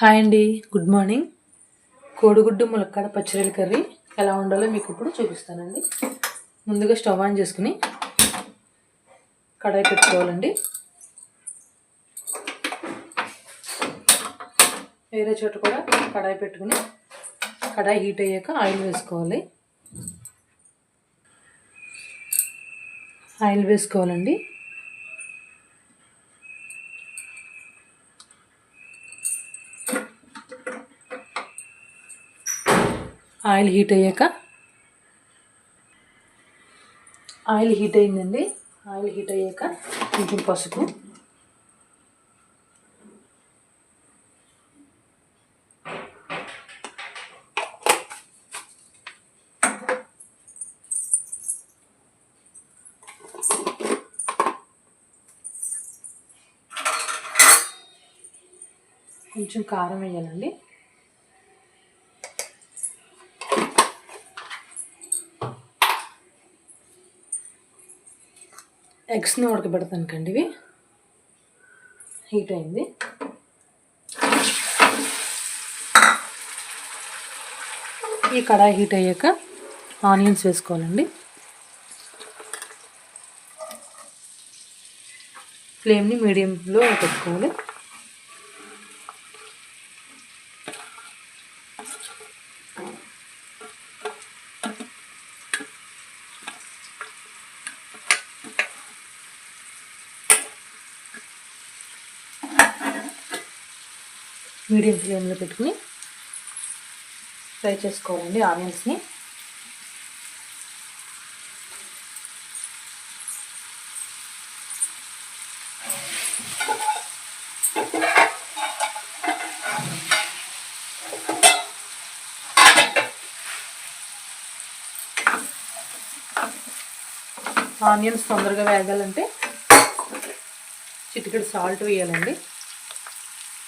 Hi అండి, good morning. కోడిగుడ్డు ములక్కాడ పచ్చిరొయ్యల కర్రీ ఎలా ఉండాలో మీకు ఇప్పుడు చూపిస్తానండి. ముందుగా స్టవ్ ఆన్ చేసుకుని కడాయి పెట్టుకోవాలండి. వేరే చోట కూడా కడాయి పెట్టుకుని కడాయి హీట్ అయ్యాక ఆయిల్ వేసుకోవాలి. ఆయిల్ వేసుకోవాలండి. ఆయిల్ హీట్ అయిందండి. ఆయిల్ హీట్ అయ్యాక కొంచెం పసుపు, కొంచెం కారం వేయాలండి. ఎగ్స్ని ఉడకబెడతానుకండి. ఇవి హీట్ అయింది. ఈ కడాయి హీట్ అయ్యాక ఆనియన్స్ వేసుకోవాలండి. ఫ్లేమ్ని మీడియంలో పెట్టుకోవాలి. మీడియం ఫ్లేమ్లో పెట్టుకుని ఫ్రై చేసుకోవాలండి ఆనియన్స్ని. ఆనియన్స్ తొందరగా వేగాలంటే చిటికెడు సాల్ట్ వేయాలండి.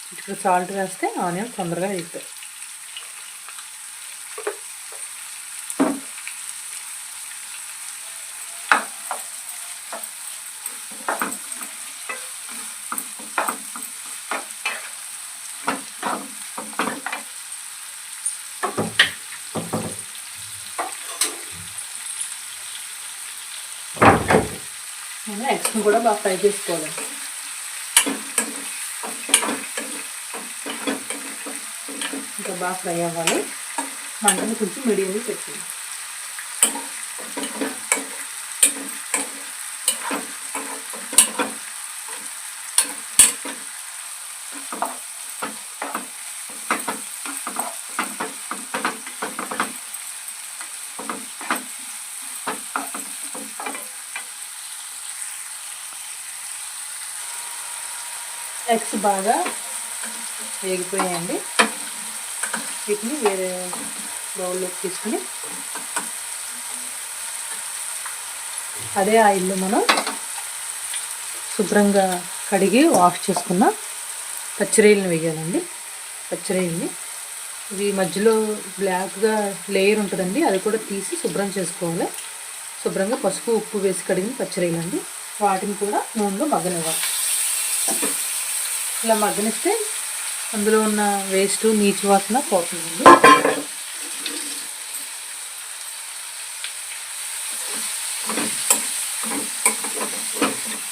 చిటికెడు సాల్ట్ వేస్తే ఆనియన్స్ తొందరగా వేగుతాయి. మనం ఎగ్స్ని కూడా బాగా ఫ్రై చేసుకోవాలి. ఇంకా బాగా ఫ్రై అవ్వాలి. మంటని కొంచెం మీడియంలో పెట్టాలి. ఎగ్స్ బాగా వేగిపోయాయండి. వీటిని వేరే బౌల్లోకి తీసుకుని అదే ఆయిల్లో మనం శుభ్రంగా కడిగి వాష్ చేసుకున్న పచ్చిరొయ్యలను వేయాలండి. పచ్చిరొయ్యల్ని ఇవి మధ్యలో బ్లాక్గా లేయర్ ఉంటుందండి, అది కూడా తీసి శుభ్రం చేసుకోవాలి. శుభ్రంగా పసుపు ఉప్పు వేసి కడిగిన పచ్చిరొయ్యలండి. వాటిని కూడా నూనెలో మగ్గనివ్వాలి. ఇలా మగ్గనిస్తే అందులో ఉన్న వేస్ట్ నీచు వాసన పోతుందండి.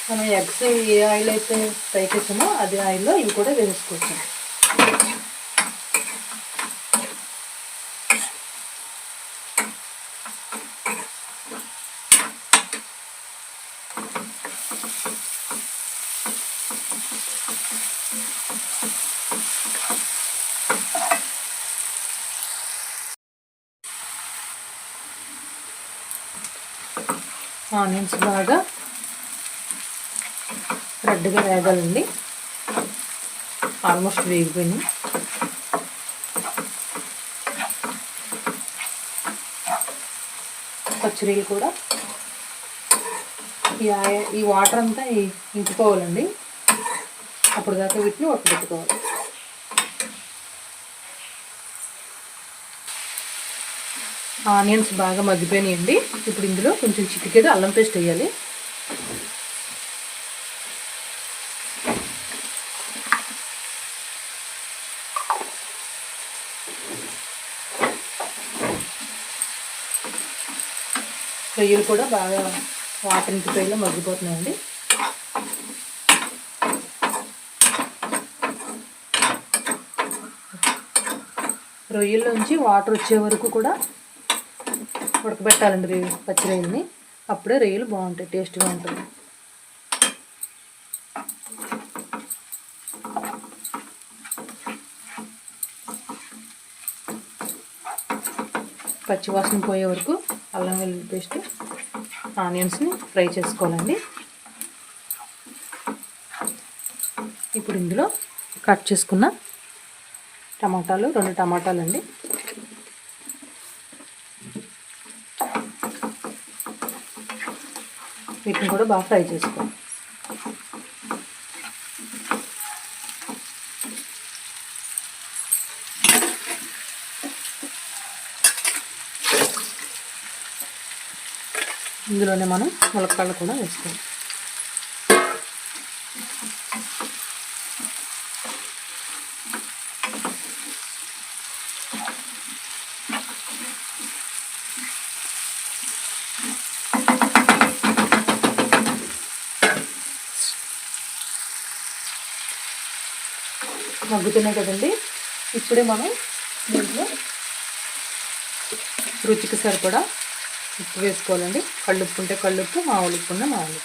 మనం ఎగ్స్ ఏ ఆయిల్ అయితే ఫ్రై చేసామో అదే ఆయిల్లో ఇవి కూడా వేసుకోవచ్చు. ఆనియన్స్ బాగా రెడ్గా వేగాలండి. ఆల్మోస్ట్ వేగిపోయినాయి. పచ్చిరొయ్యలు కూడా ఈ వాటర్ అంతా ఇంకిపోవాలండి. అప్పుడు దాకా వీటిని ఉడకబెట్టుకోవాలి. ఆనియన్స్ బాగా మగ్గిపోయినాయండి. ఇప్పుడు ఇందులో కొంచెం చిటికెడు అల్లం పేస్ట్ వేయాలి. రొయ్యలు కూడా బాగా వాటర్ ఇంటిపోయిలో మగ్గిపోతున్నాయండి. రొయ్యల్లోంచి వాటర్ వచ్చే వరకు కూడా ఉడకబెట్టాలండి పచ్చి రొయ్యల్ని. అప్పుడే రొయ్యలు బాగుంటాయి, టేస్ట్గా ఉంటుంది. పచ్చివాసన పోయే వరకు అల్లం వెల్లుల్లి పేస్ట్, ఆనియన్స్ని ఫ్రై చేసుకోవాలండి. ఇప్పుడు ఇందులో కట్ చేసుకున్న టమాటాలు, 2 టమాటాలు అండి. వీటిని కూడా బాగా ఫ్రై చేసుకోవాలి. ఇందులోనే మనం ములక్కాడలు కూడా వేసుకోవాలి. మగ్గుతున్నాయి కదండి. ఇప్పుడే మనం దీంట్లో రుచికి సరిపడా ఉప్పు వేసుకోవాలండి. కళ్ళుప్పు ఉంటే కళ్ళుప్పు, మామూలు ఉప్పు ఉంటే మామూలు.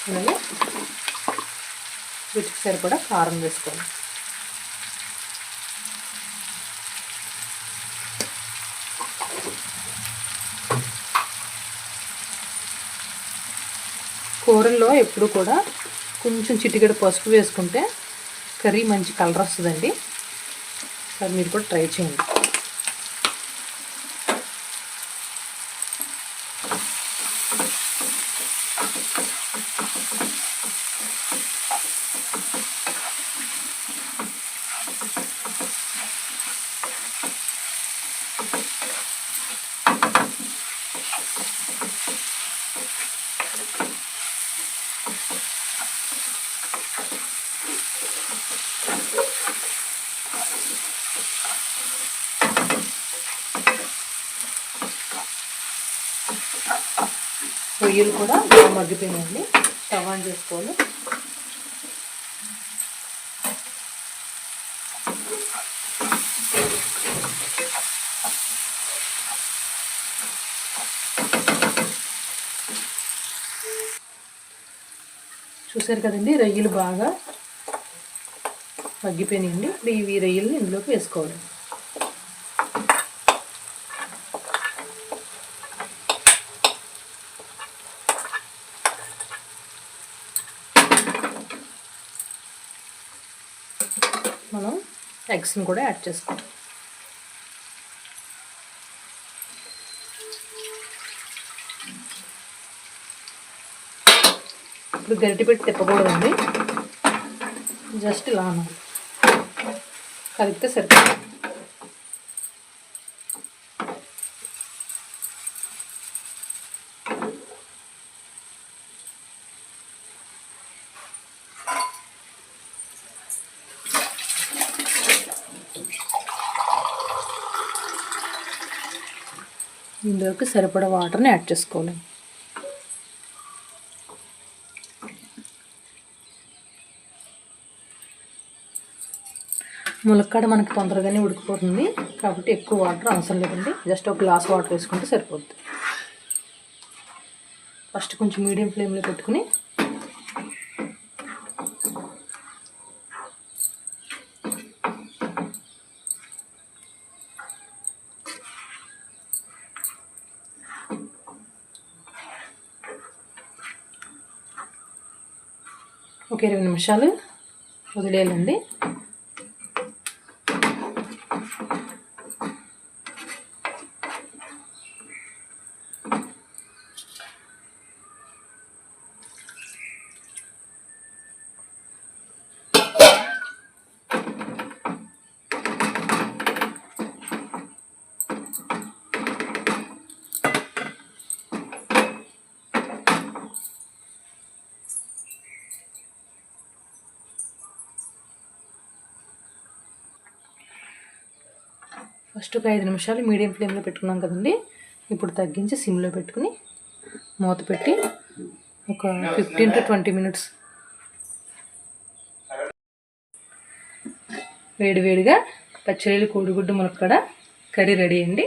అలాగే రుచికి సరిపడా కారం వేసుకోవాలి. కూరల్లో ఎప్పుడు కూడా కొంచెం చిటికెడు పసుపు వేసుకుంటే కర్రీ మంచి కలర్ వస్తుందండి. సరే మీరు కూడా ట్రై చేయండి. రొయ్యలు కూడా బాగా మగ్గిపోయినాయండి. స్టవ్ ఆన్ చేసుకోవాలి. చూసారు కదండి, రొయ్యలు బాగా మగ్గిపోయినాయండి. ఇప్పుడు ఇవి రొయ్యల్ని ఇందులోకి వేసుకోవాలి. మనం ఎగ్స్ని కూడా యాడ్ చేసుకోవాలి. ఇప్పుడు గరిటె పెట్టి తిప్పకూడదండి, జస్ట్ ఇలా అనాలి, కలిపితే సరిపోతుంది. ఇందులోకి సరిపడా వాటర్ని యాడ్ చేసుకోవాలి. ములక్కాడ మనకి తొందరగానే ఉడికిపోతుంది కాబట్టి ఎక్కువ వాటర్ అవసరం లేదండి. జస్ట్ ఒక గ్లాస్ వాటర్ వేసుకుంటే సరిపోతుంది. ఫస్ట్ కొంచెం మీడియం ఫ్లేమ్లో పెట్టుకుని ఒక 20 నిమిషాలు వదిలేయాలండి. ఫస్ట్ ఒక 5 నిమిషాలు మీడియం ఫ్లేమ్లో పెట్టుకున్నాం కదండి. ఇప్పుడు తగ్గించి సిమ్లో పెట్టుకుని మూత పెట్టి ఒక 15 to 20 మినిట్స్ వేడివేడిగా పచ్చిరొయ్యలు కోడిగుడ్డు ములక్కాడ కర్రీ రెడీ అండి.